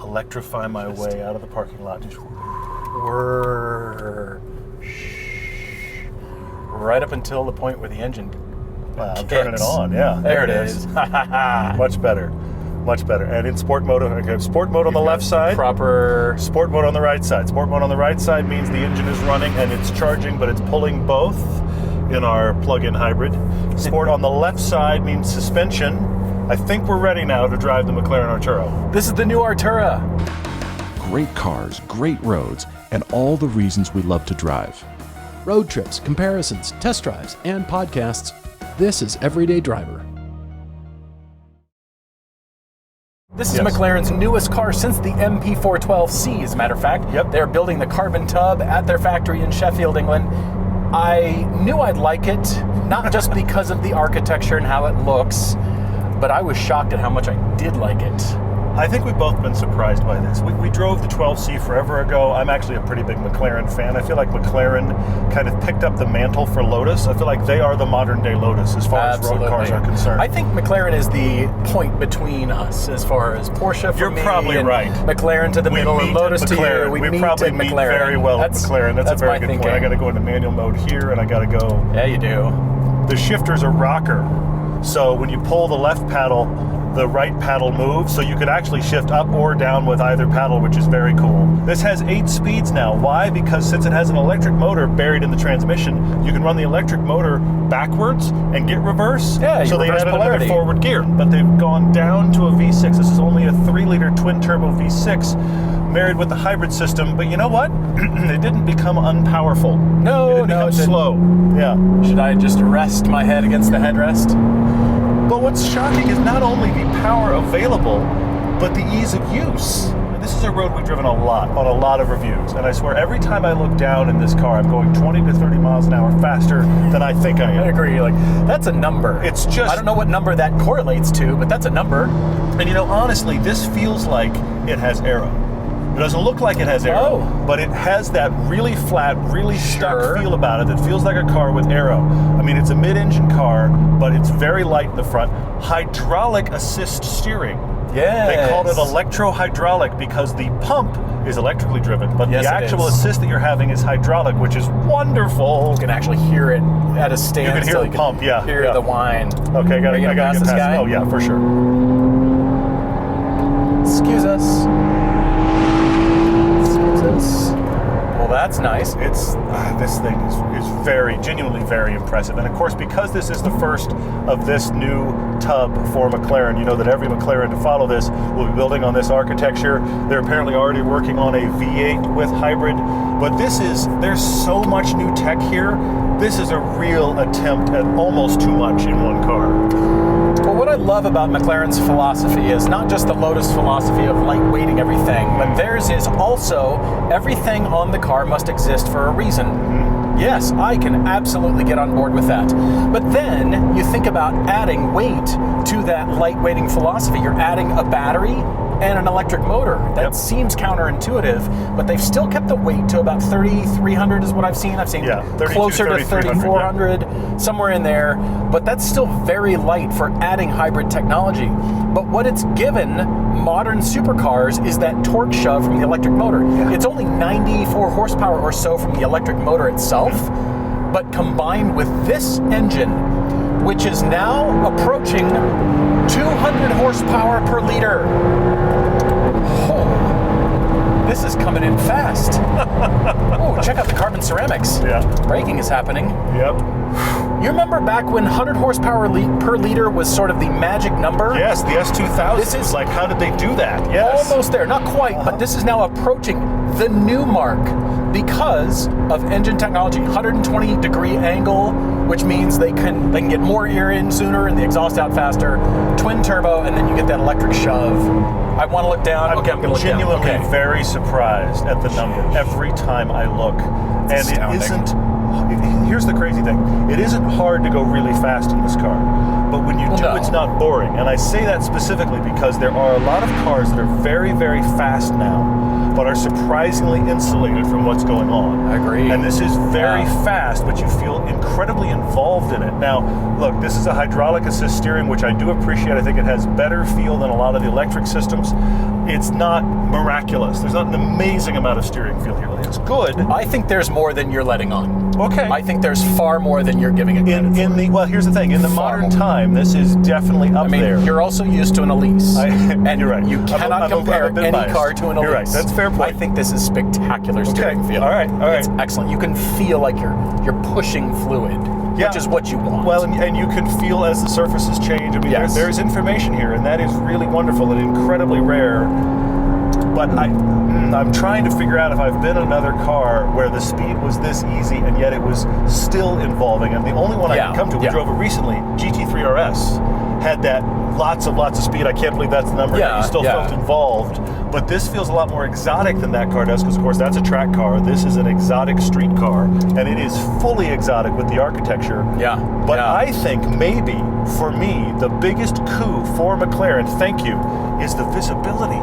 electrify my way out of the parking lot. Just whir, right up until the point where the engine I'm turning it on, yeah. There it is. Much better. Much better. And in sport mode, okay, sport mode on the left side. Proper. Sport mode on the right side. Sport mode on the right side means the engine is running and it's charging, but it's pulling both in our plug-in hybrid. Sport on the left side means suspension. I think we're ready now to drive the McLaren Artura. This is the new Artura. Great cars, great roads, and all the reasons we love to drive. Road trips, comparisons, test drives, and podcasts. This is Everyday Driver. This is McLaren's newest car since the MP412C, as a matter of fact. Yep. They're building the carbon tub at their factory in Sheffield, England. I knew I'd like it, not just because of the architecture and how it looks, but I was shocked at how much I did like it. I think we've both been surprised by this. We drove the 12C forever ago. I'm actually a pretty big McLaren fan. I feel like McLaren kind of picked up the mantle for Lotus. I feel like they are the modern day Lotus as far as road cars are concerned. I think McLaren is the point between us as far as Porsche for me. You're probably right. McLaren to the middle and Lotus to you. We probably meet very well at McLaren. That's a very good point. I got to go into manual mode here and I got to go. Yeah, you do. The shifter's a rocker. So when you pull the left paddle, the right paddle moves, so you could actually shift up or down with either paddle, which is very cool. This has 8 speeds now. Why? Because since it has an electric motor buried in the transmission, you can run the electric motor backwards and get reverse. Yeah, so they added polarity. another forward gear, but they've gone down to a V6. This is only a 3-liter twin-turbo V6 married with the hybrid system, but you know what? It didn't become unpowerful. No, it didn't become slow. Yeah. Should I just rest my head against the headrest? But what's shocking is not only the power available, but the ease of use. And this is a road we've driven a lot, on a lot of reviews. And I swear, every time I look down in this car, I'm going 20 to 30 miles an hour faster than I think I am. I agree. Like, that's a number. It's just... I don't know what number that correlates to, but that's a number. And you know, honestly, this feels like it has aero. It doesn't look like it has aero, but it has that really flat, really stuck feel about it that feels like a car with aero. I mean, it's a mid-engine car, but it's very light in the front. Hydraulic assist steering. Yeah. They called it electro-hydraulic because the pump is electrically driven, but the actual assist that you're having is hydraulic, which is wonderful. You can actually hear it at a standstill. You can hear the pump, Hear the whine. Okay, I gotta get past this guy. Oh yeah, for sure. Excuse us. Well, that's nice. It's this thing is very, genuinely very impressive. And of course, because this is the first of this new tub for McLaren, you know that every McLaren to follow this will be building on this architecture. They're apparently already working on a V8 with hybrid. But there's so much new tech here. This is a real attempt at almost too much in one car. Well, what I love about McLaren's philosophy is not just the Lotus philosophy of lightweighting everything, but theirs is also everything on the car must exist for a reason. Yes, I can absolutely get on board with that. But then you think about adding weight to that lightweighting philosophy. You're adding a battery and an electric motor. That seems counterintuitive, but they've still kept the weight to about 3,300 is what I've seen. I've seen closer to 3,400, somewhere in there, but that's still very light for adding hybrid technology. But what it's given modern supercars is that torque shove from the electric motor. It's only 94 horsepower or so from the electric motor itself, but combined with this engine, which is now approaching 200 horsepower per liter. Oh, this is coming in fast. Oh, check out the carbon ceramics. Yeah. Braking is happening. Yep. You remember back when 100 horsepower per liter was sort of the magic number? Yes, the S2000. This is like, how did they do that? Yes. Almost there, not quite, but this is now approaching the new mark because of engine technology. 120 degree angle, which means they can get more air in sooner and the exhaust out faster. Twin turbo, and then you get that electric shove. I want to look down. I'm going to look down. genuinely very surprised at the number every time I look. And it isn't here's the crazy thing. It isn't hard to go really fast in this car. But when you do, no. it's not boring. And I say that specifically because there are a lot of cars that are very, very fast now, but are surprisingly insulated from what's going on. I agree. And this is very fast, but you feel incredibly involved in it. Now, look, this is a hydraulic assist steering, which I do appreciate. I think it has better feel than a lot of the electric systems. It's not miraculous. There's not an amazing amount of steering feel here. It's good. I think there's more than you're letting on. Okay. I think there's far more than you're giving it credit for. Well, here's the thing. In the modern time, this is definitely up there. You're also used to an Elise. And you're right. You cannot compare any biased. car to an Elise. You're right. That's a fair point. I think this is spectacular steering feel. All right. It's excellent. You can feel like you're pushing fluid, which is what you want. Well, and you can feel as the surfaces change. I mean, there's information here, and that is really wonderful and incredibly rare. But I'm trying to figure out if I've been in another car where the speed was this easy and yet it was still involving. And the only one I can come to, we drove it recently, GT3 RS, had that lots of speed. I can't believe that's the number. You still felt involved. But this feels a lot more exotic than that car does because, of course, that's a track car. This is an exotic street car, and it is fully exotic with the architecture. But I think maybe, for me, the biggest coup for McLaren, thank you, is the visibility.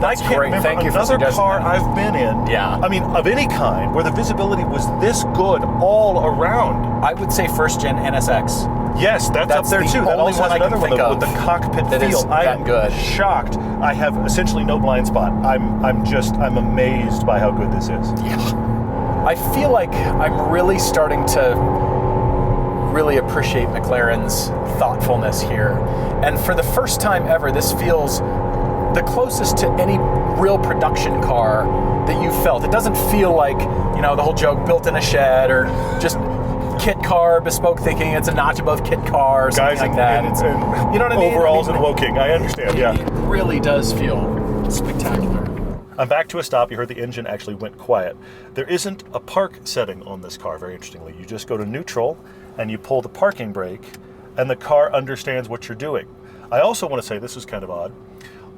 That's I can't great. remember Thank you for another suggesting car that. I've been in. I mean, of any kind, where the visibility was this good all around. I would say first-gen NSX. Yes, that's up there the too. That only also one has I can another think one of with the cockpit that is feel. I that am good. shocked. I have essentially no blind spot. I'm amazed by how good this is. I feel like I'm really starting to really appreciate McLaren's thoughtfulness here. And for the first time ever, this feels the closest to any real production car that you've felt. It doesn't feel like, the whole joke built in a shed or just kit car, bespoke thinking. It's a notch above kit car or something like that. And you know what I mean? Overalls and Woking. I understand, It really does feel spectacular. I'm back to a stop. You heard the engine actually went quiet. There isn't a park setting on this car, very interestingly. You just go to neutral and you pull the parking brake and the car understands what you're doing. I also want to say, this is kind of odd,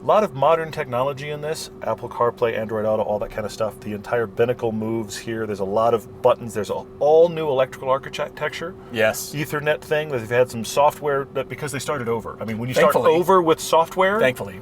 a lot of modern technology in this, Apple CarPlay, Android Auto, all that kind of stuff. The entire binnacle moves here. There's a lot of buttons. There's an all new electrical architecture. Yes. Ethernet thing. They've had some software that, because they started over. I mean, when you Thankfully. start over with software, Thankfully.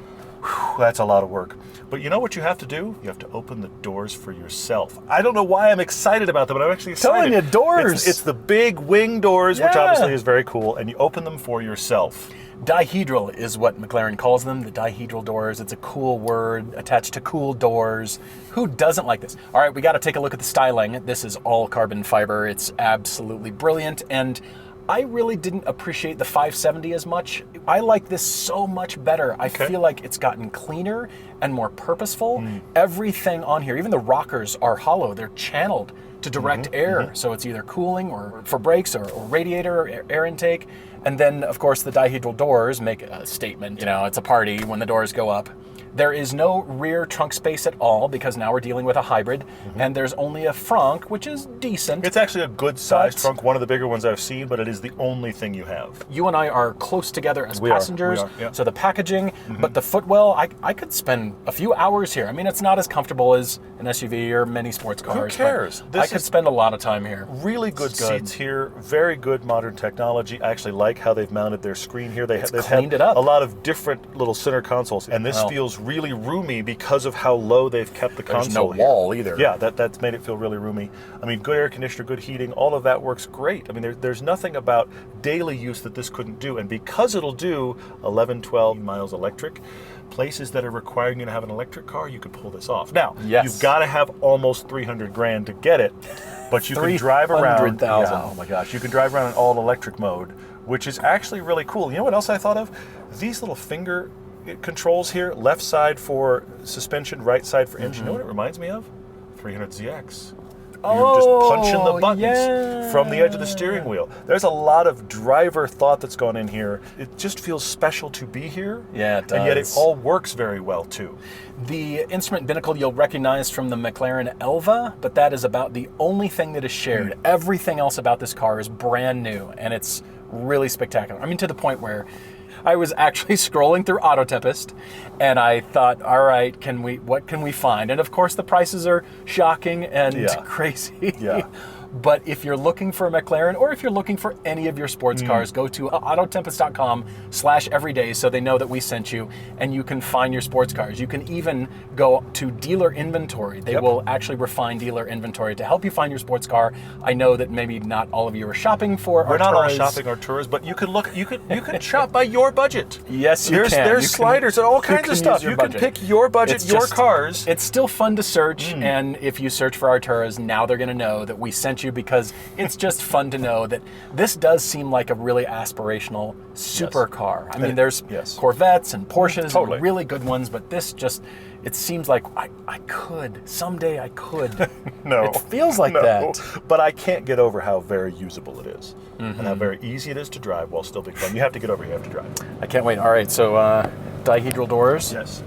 that's a lot of work. But you know what you have to do? You have to open the doors for yourself. I don't know why I'm excited about them, but I'm actually excited. Telling you, doors. It's the big wing doors, which obviously is very cool, and you open them for yourself. Dihedral is what McLaren calls them, the dihedral doors. It's a cool word attached to cool doors. Who doesn't like this? All right, we got to take a look at the styling. This is all carbon fiber. It's absolutely brilliant, and I really didn't appreciate the 570 as much. I like this so much better. I feel like it's gotten cleaner and more purposeful. Everything on here, even the rockers are hollow. They're channeled to direct air, so it's either cooling or for brakes or radiator or air intake. And then, of course, the dihedral doors make a statement. It's a party when the doors go up. There is no rear trunk space at all because now we're dealing with a hybrid, and there's only a frunk, which is decent. It's actually a good-sized trunk, one of the bigger ones I've seen, but it is the only thing you have. You and I are close together as passengers, we are, so the packaging, but the footwell, I could spend a few hours here. I mean, it's not as comfortable as an SUV or many sports cars. Who cares? I could spend a lot of time here. Really good seats here, very good modern technology. I actually like how they've mounted their screen here. They've cleaned it up. A lot of different little center consoles, and this feels really roomy because of how low they've kept the console. There's no wall either. Yeah, that's made it feel really roomy. I mean, good air conditioner, good heating, all of that works great. I mean, there's nothing about daily use that this couldn't do, and because it'll do 11, 12 miles electric, places that are requiring you to have an electric car, you could pull this off. Now, you've got to have almost 300 grand to get it, but you can drive around. 300,000. Oh my gosh, you can drive around in all electric mode, which is actually really cool. You know what else I thought of? These little finger controls here, left side for suspension, right side for engine. You know what it reminds me of? 300ZX. You're just punching the buttons from the edge of the steering wheel. There's a lot of driver thought that's gone in here. It just feels special to be here. Yeah, it does. And yet it all works very well too. The instrument binnacle you'll recognize from the McLaren Elva, but that is about the only thing that is shared. Everything else about this car is brand new, and it's really spectacular. I mean, to the point where I was actually scrolling through Auto Tempest, and I thought, all right, what can we find? And of course, the prices are shocking and crazy. Yeah. But if you're looking for a McLaren, or if you're looking for any of your sports cars, go to autotempest.com/everyday so they know that we sent you, and you can find your sports cars. You can even go to dealer inventory. They will actually refine dealer inventory to help you find your sports car. I know that maybe not all of you are shopping for Arturas. We're not all shopping Arturas, but you could look. You could shop by your budget. Yes, you can. There's sliders and all kinds of stuff. You can pick your budget, your cars. It's still fun to search, and if you search for Arturas, now they're going to know that we sent you, because it's just fun to know that this does seem like a really aspirational supercar. I mean, there's Corvettes and Porsches and really good ones, but this just, it seems like I could. Someday I could. No. It feels like that. But I can't get over how very usable it is and how very easy it is to drive while still being fun. You have to get over, you have to drive. I can't wait. All right, so dihedral doors. Yes.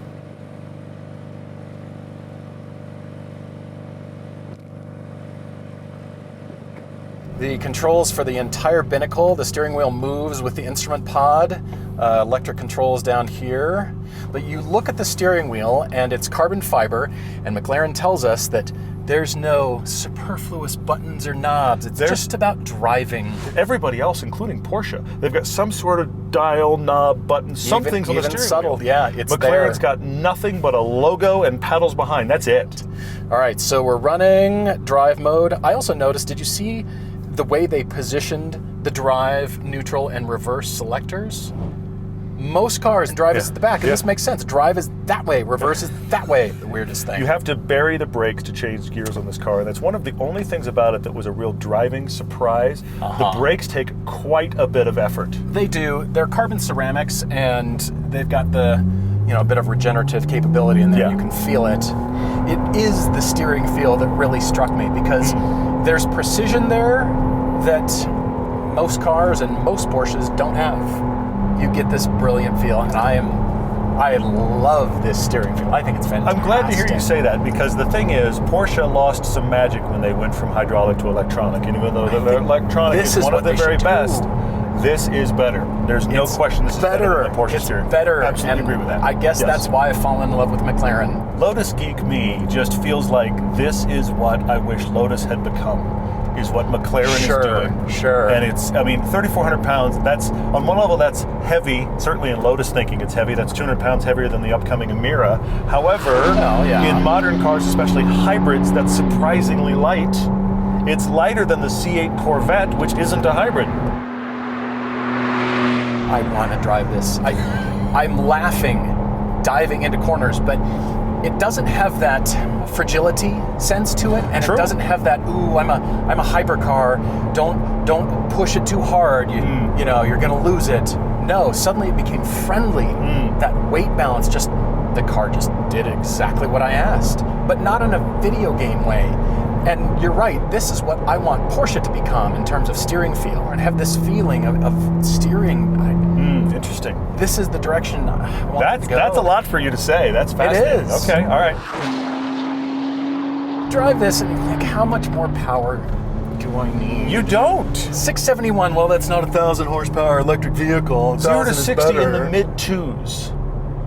The controls for the entire binnacle. The steering wheel moves with the instrument pod. Electric controls down here. But you look at the steering wheel and it's carbon fiber, and McLaren tells us that there's no superfluous buttons or knobs. It's just about driving. Everybody else, including Porsche, they've got some sort of dial, knob, button, some things on the steering subtle, wheel. yeah, it's McLaren's there. got nothing but a logo and pedals behind. That's it. All right, so we're running drive mode. I also noticed, did you see the way they positioned the drive, neutral, and reverse selectors? Most cars, drive is at the back, and this makes sense. Drive is that way, reverse is that way. The weirdest thing. You have to bury the brakes to change gears on this car. That's one of the only things about it that was a real driving surprise. The brakes take quite a bit of effort. They do. They're carbon ceramics, and they've got the, a bit of regenerative capability in there. Yeah. You can feel it. It is the steering feel that really struck me, because there's precision there that most cars and most Porsches don't have. You get this brilliant feel, and I love this steering feel. I think it's fantastic. I'm glad to hear you say that, because the thing is, Porsche lost some magic when they went from hydraulic to electronic, and even though the electronic is one of the very best, this is better. There's no question this is better than the Porsche steering. It's better. Absolutely agree with that. I guess that's why I've fallen in love with McLaren. Lotus Geek me just feels like this is what I wish Lotus had become. Is what McLaren is doing. Sure. And it's, 3,400 pounds, that's, on one level, that's heavy. Certainly in Lotus thinking it's heavy. That's 200 pounds heavier than the upcoming Emira. However, in modern cars, especially hybrids, that's surprisingly light. It's lighter than the C8 Corvette, which isn't a hybrid. I want to drive this. I'm laughing, diving into corners, but it doesn't have that fragility sense to it, and it doesn't have that, ooh, I'm a hypercar, don't push it too hard, you know, you're gonna lose it. No, suddenly it became friendly. That weight balance, the car just did exactly what I asked, but not in a video game way. And you're right, this is what I want Porsche to become in terms of steering feel, and have this feeling of steering. Interesting. This is the direction I want to go. That's a lot for you to say. That's fascinating. It is. Okay, all right. Drive this and you think, how much more power do I need? You don't. 671, well, that's not a 1,000 horsepower electric vehicle. 0 to 60 in the mid-2s.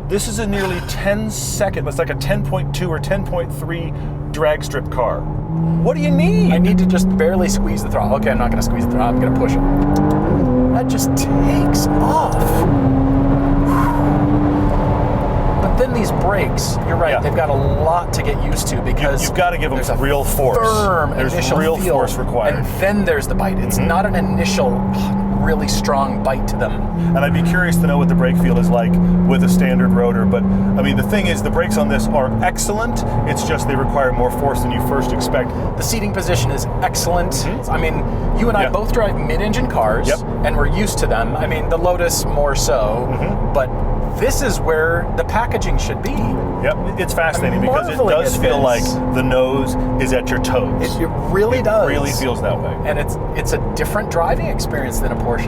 This is a nearly 10-second, it's like a 10.2 or 10.3 drag strip car. What do you need? I need to just barely squeeze the throttle. Okay, I'm not going to squeeze the throttle, I'm going to push it. That just takes off. But then these brakes, you're right, they've got a lot to get used to, because you've got to give them there's a real force. There's real feel, force required. And then there's the bite. It's not an initial really strong bite to them. And I'd be curious to know what the brake feel is like with a standard rotor. But the thing is, the brakes on this are excellent. It's just they require more force than you first expect. The seating position is excellent. You and I both drive mid-engine cars, and we're used to them. The Lotus more so, but this is where the packaging should be. Yep, it's fascinating because it does feel like the nose is at your toes. It really does. It really feels that way. And it's a different driving experience than a Porsche.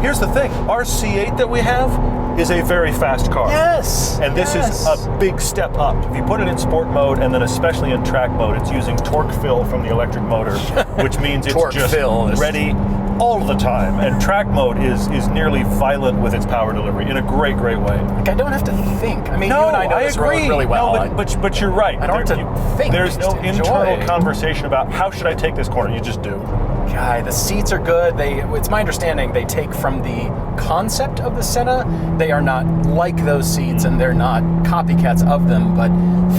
Here's the thing, our C8 that we have is a very fast car. Yes. And this is a big step up. If you put it in sport mode, and then especially in track mode, it's using torque fill from the electric motor, which means it's just ready all the time, and track mode is nearly violent with its power delivery in a great way. Like, I don't have to think. I mean, you and I know this road really well. No, but you're right. I don't have to think. There's no just internal enjoy. conversation about how should I take this corner. You just do. Guy, the seats are good. It's my understanding they take from the concept of the Senna. They are not like those seats, and they're not copycats of them, but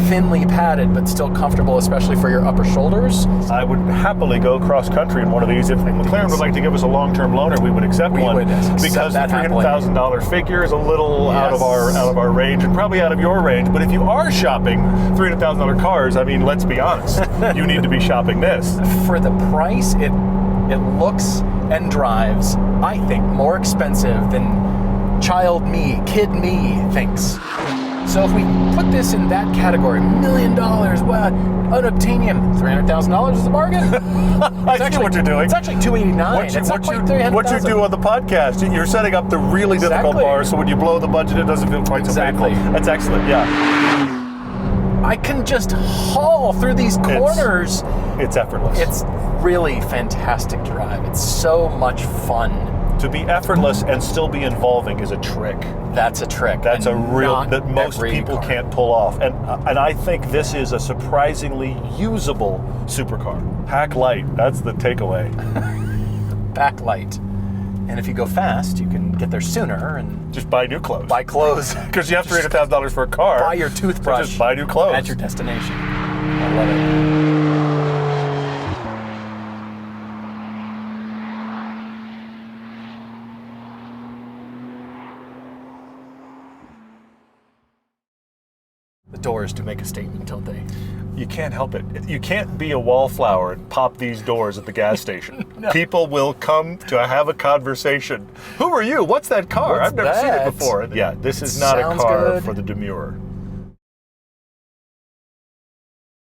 thinly padded, but still comfortable, especially for your upper shoulders. I would happily go cross country in one of these. If McLaren would like to give us a long-term loaner, we would accept one. Because the $300,000 figure is a little out of our range, and probably out of your range. But if you are shopping $300,000 cars, I mean, let's be honest, you need to be shopping this. For the price, it looks and drives, I think, more expensive than kid me thinks. So if we put this in that category, $1 million, what? Unobtainium, $300,000 is a bargain. I see what you're doing. It's actually $289. It's not quite $300,000. What you do on the podcast, you're setting up the really difficult bars, so when you blow the budget, it doesn't feel quite so painful. That's excellent, yeah. I can just haul through these corners. It's effortless. It's really fantastic drive. It's so much fun. To be effortless and still be involving is a trick. That's a trick. That's a real that most people can't pull off. And I think this is a surprisingly usable supercar. Pack light, that's the takeaway. Pack light. And if you go fast, you can get there sooner and just buy new clothes. Buy clothes. Because you have $300,000 for a car. Buy your toothbrush. So just buy new clothes. At your destination. I love it. The doors do make a statement, don't they? You can't help it. You can't be a wallflower and pop these doors at the gas station. No. People will come to have a conversation. Who are you? What's that car? I've never seen it before. Yeah, this is not a car for the demure.